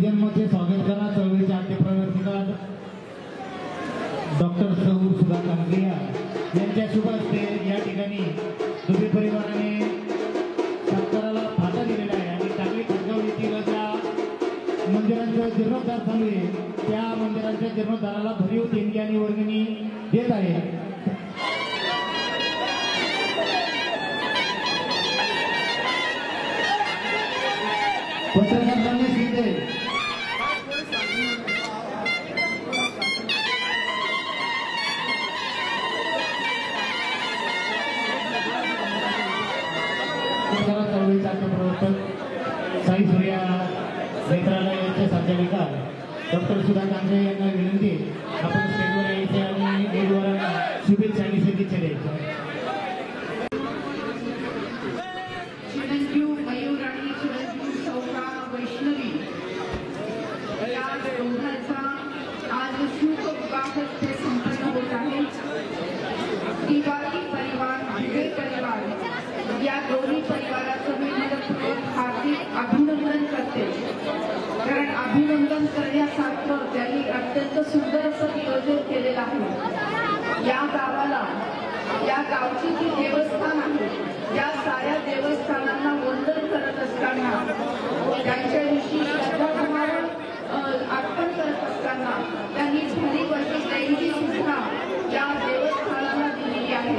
वेदिकांमध्ये स्वागत करा चळवळीच्या आद्यप्रवर्तिका डॉक्टर सौ सुधा कांगरिया यांच्या शुभ हस्ते या ठिकाणी दुबे परिवाराने सत्काराला फाटा दिलेला आहे आणि टाकळी खडगाव येथील ज्या मंदिरांचा जीर्णोद्धार चालू आहे त्या मंदिरांच्या जीर्णोद्धाराला भरीव देणगी आणि वर्गणी देत आहे। पत्रकारांनी शिंदे चळवळीचा प्रवर्तक साई सूर्या नेत्रालयाचे संचालिका डॉक्टर सुधा कांगरे यांना विनंती आपण स्टेजवर यायचे आणि नेटवरांना शुभेच्छा आणि सदिच्छा द्यायच्या। दिवाळी परिवार दुबे परिवार या दोन्ही परिवाराचं मी हार्दिक अभिनंदन करते, कारण अभिनंदन करण्यासारखं त्यांनी अत्यंत सुंदर असं नियोजन केलेलं आहे। या गावाला या गावची जी देवस्थान आहे या साऱ्या देवस्थानांना वंदन करत असताना त्यांच्याविषयी श्रद्धाभाव अर्पण करत असताना त्यांनी भरी वर्षी देणगी सुद्धा या देवस्थानाला दिलेली आहे।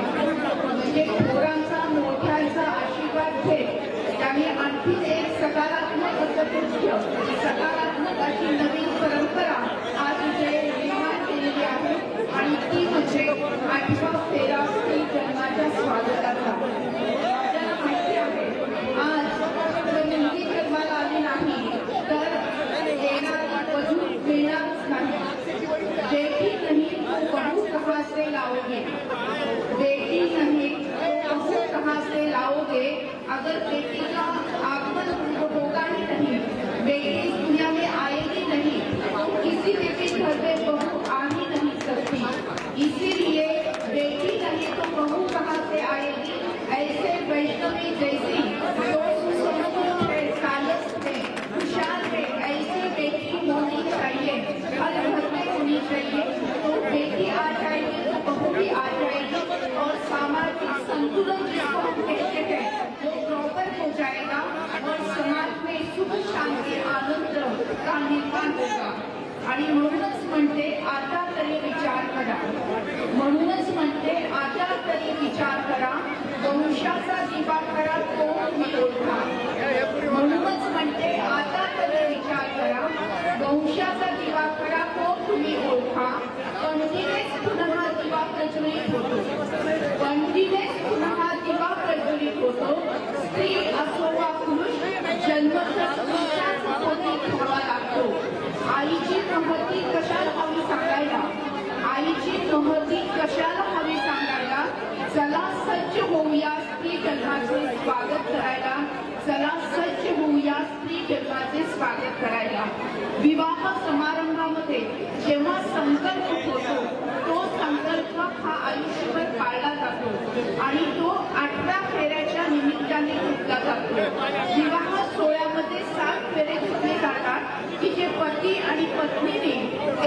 म्हणजे थोरांचा मोठ्यांचा आशीर्वाद घेत त्यांनी आणखी एक सकारात्मक कृत्य सकारात्मक अशी नवीन परंपरा आज इथे निर्माण केलेली आहे आणि ती म्हणजे 8वा फेरा श्री जन्माच्या स्वागताचा। आपल्याला माहिती आहे आज मुलगी जन्माला आली नाही तर येणारी वधू मिळणारच नाही। बेटी नहीं बहू कहाँ से लाओगे, बेटी नहीं बहू कहाँ से लाओगे, अगर बेटी का आगमन होगा ही नहीं, बेटी इस दुनिया में आएगी नहीं तो किसी बेटी घर में बहू आ ही नहीं सकती। इसीलिए बेटी नहीं तो बहू कहाँ से आएगी, ऐसे वैष्णवी जैसी खुशहाल है ऐसी बेटी होनी चाहिए, हर घर में होनी चाहिए। तो बेटी आ जाएगी तो बहू भी आ जाएगी और सामाजिक संतुलन जिसको हम कहते हैं वो प्रॉपर हो जाएगा और समाज में सुख शांति आनंद का निर्माण होगा। आणि म्हणूनच म्हणते आता तरी विचार करा, म्हणूनच म्हणते आता तरी विचार करा, वंशाचा दिवा करा तो तुम्ही ओळखा। म्हणूनच म्हणते आता तरी विचार करा, वंशाचा दिवा करा तो तुम्ही ओळखा। पंथीनेच पुन्हा दिवा प्रज्वलित होतो, पंथीनेच पुन्हा दिवा प्रज्वलित होतो। स्त्री असो वा पुरुष जन्मतः पुरुषाच पती घ्यावा लागतो। आईची महती कशाला हवी सांगायला, आईची महती कशाला हवी सांगायला। चला सज्ज होऊया स्त्री जन्माचे स्वागत करायला, चला सज्ज होऊया स्त्री जन्माचे स्वागत करायला। विवाह समारंभामध्ये जेव्हा संकल्प होतो तो संकल्प हा आयुष्यभर पाळला जातो आणि तो 8व्या फेऱ्याच्या निमित्ताने घेतला जातो। विवाह सोहळ्यामध्ये 7 फेरे घेतले जातात की जे पती आणि पत्नीने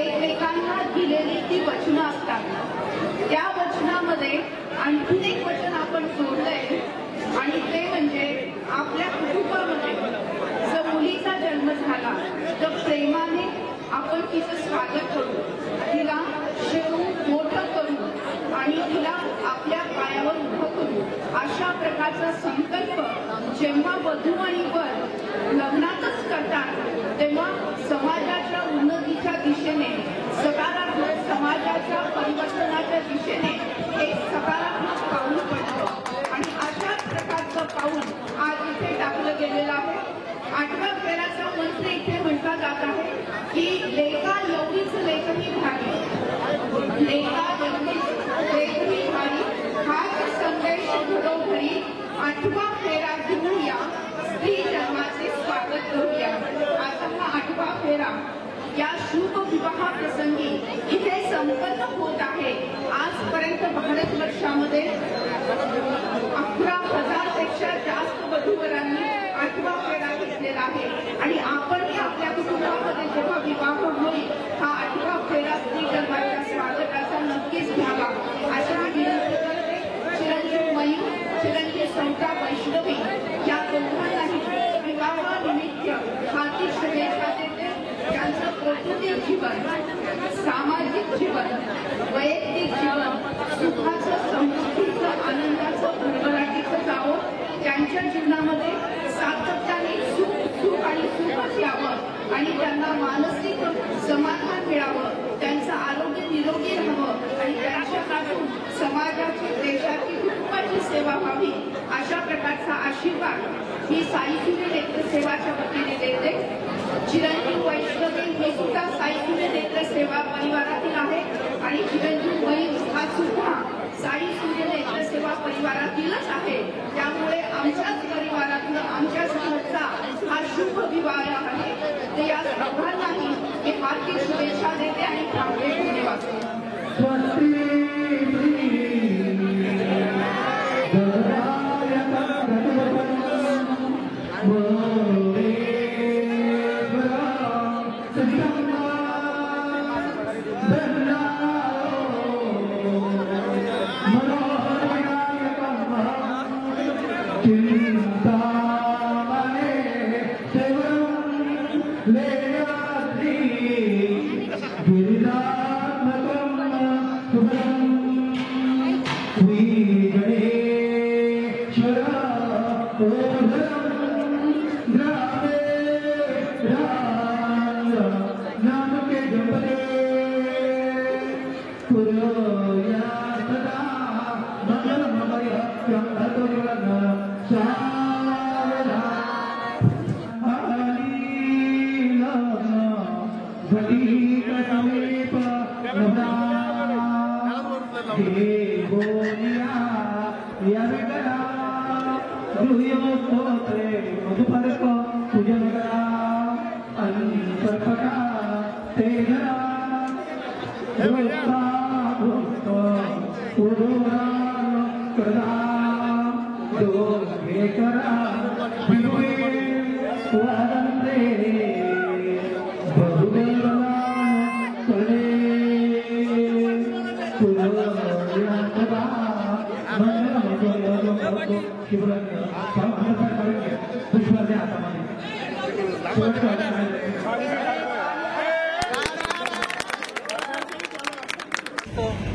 एकमेकांना दिलेली ती वचनं असतात। त्या वचनामध्ये आणखी एक वचन आपण जोडलंय आणि ते म्हणजे आपल्या कुटुंबामध्ये जर मुलीचा जन्म झाला तर प्रेमाने आपण तिचं स्वागत करू, तिला शिकवून मोठं करू आणि तिला आपल्या पायावर उभं करू। अशा प्रकारचा संकल्प जेव्हा वधू आणि वर लग्नातच करतात तेव्हा समाजाच्या उन्नतीच्या दिशेने सकारात्मक समाजाच्या परिवर्तनाच्या दिशेने एक सकारात्मक पाऊल पडतं आणि अशाच प्रकारचं पाऊल आज इथे टाकलं गेलेलं आहे। 8व्या फेऱ्याचा मंत्र इथे म्हटला जात आहे की लेखा एवढीच लेखही भारी, लेखा एवढीच लेखही भारी, हाच संदेश घरोघरी 8वा फेरा घेऊया, स्त्री जन्माचे स्वागत करूया। आता हा 8वा फेरा या शुभ विवाह प्रसंगी इथे संपन्न होत आहे। आजपर्यंत भारतवर्षामध्ये 11,000 पेक्षा जास्त वधूवरांनी 8वा फेरा घेतलेला आहे आणि आपणही आपल्या कुटुंबामध्ये जीवन, सामाजिक जीवन, वैयक्तिक जीवन सुखाचं, समृद्धीचं, आनंदाचं, भरभराटीचं जावं. त्यांच्या जीवनामध्ये सातत्याने सुख आणि सुखच यावं आणि त्यांना मानसिक समाधान मिळावं. त्यांचं आरोग्य निरोगी राहावं आणि त्यांच्यापासून समाजाची, देशाची, कुटुंबाची सेवा व्हावी अशा प्रकारचा आशीर्वाद ही साई सूर्य नेत्र सेवाच्या वतीने देते. चिरंजीव वैष्णवी हे सुद्धा साई सूर्य नेत्र सेवा परिवारातील आहे आणि चिरंजीव मयूर हा सुद्धा साई सूर्य नेत्र सेवा परिवारातीलच आहे. त्यामुळे आमच्याच परिवारातलं, आमच्याच घरचा हा शुभ विवाह आहे. ते या दोघांनाही मी हार्दिक शुभेच्छा देते आणि धन्यवाद.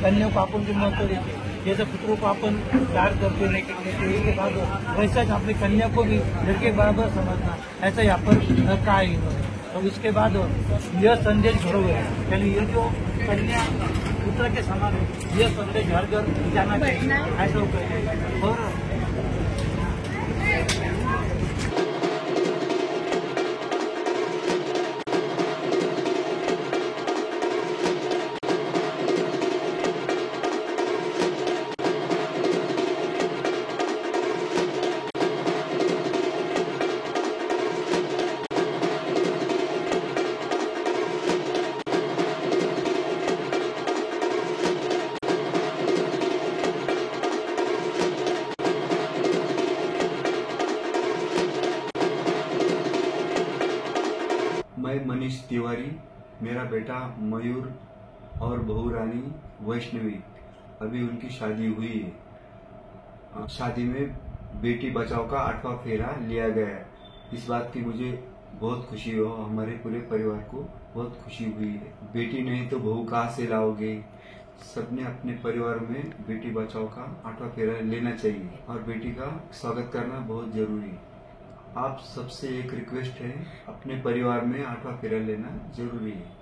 कन्या को आपण महत्व देते, जैसे पुत्रों को अपन प्यार करते हैं वैसा ही अपनी कन्या को भी घर के बराबर समझना, ऐसा यहाँ पर कहा है इन्होंने. और उसके बाद यह संदेश घरों में, यानी ये जो कन्या पुत्र के समान है, यह संदेश घर घर जाना चाहिए, ऐसा वो कहें. और मैं मनीष तिवारी, मेरा बेटा मयूर और बहू रानी वैष्णवी, अभी उनकी शादी हुई है. शादी में बेटी बचाओ का 8वां फेरा लिया गया है. इस बात की मुझे बहुत खुशी हो, हमारे पूरे परिवार को बहुत खुशी हुई है. बेटी नहीं तो बहू कहाँ से लाओगे. सबने अपने परिवार में बेटी बचाओ का 8वां फेरा लेना चाहिए और बेटी का स्वागत करना बहुत जरूरी है. आप सबसे एक रिक्वेस्ट है, अपने परिवार में 8वां फेरा लेना जरूरी है.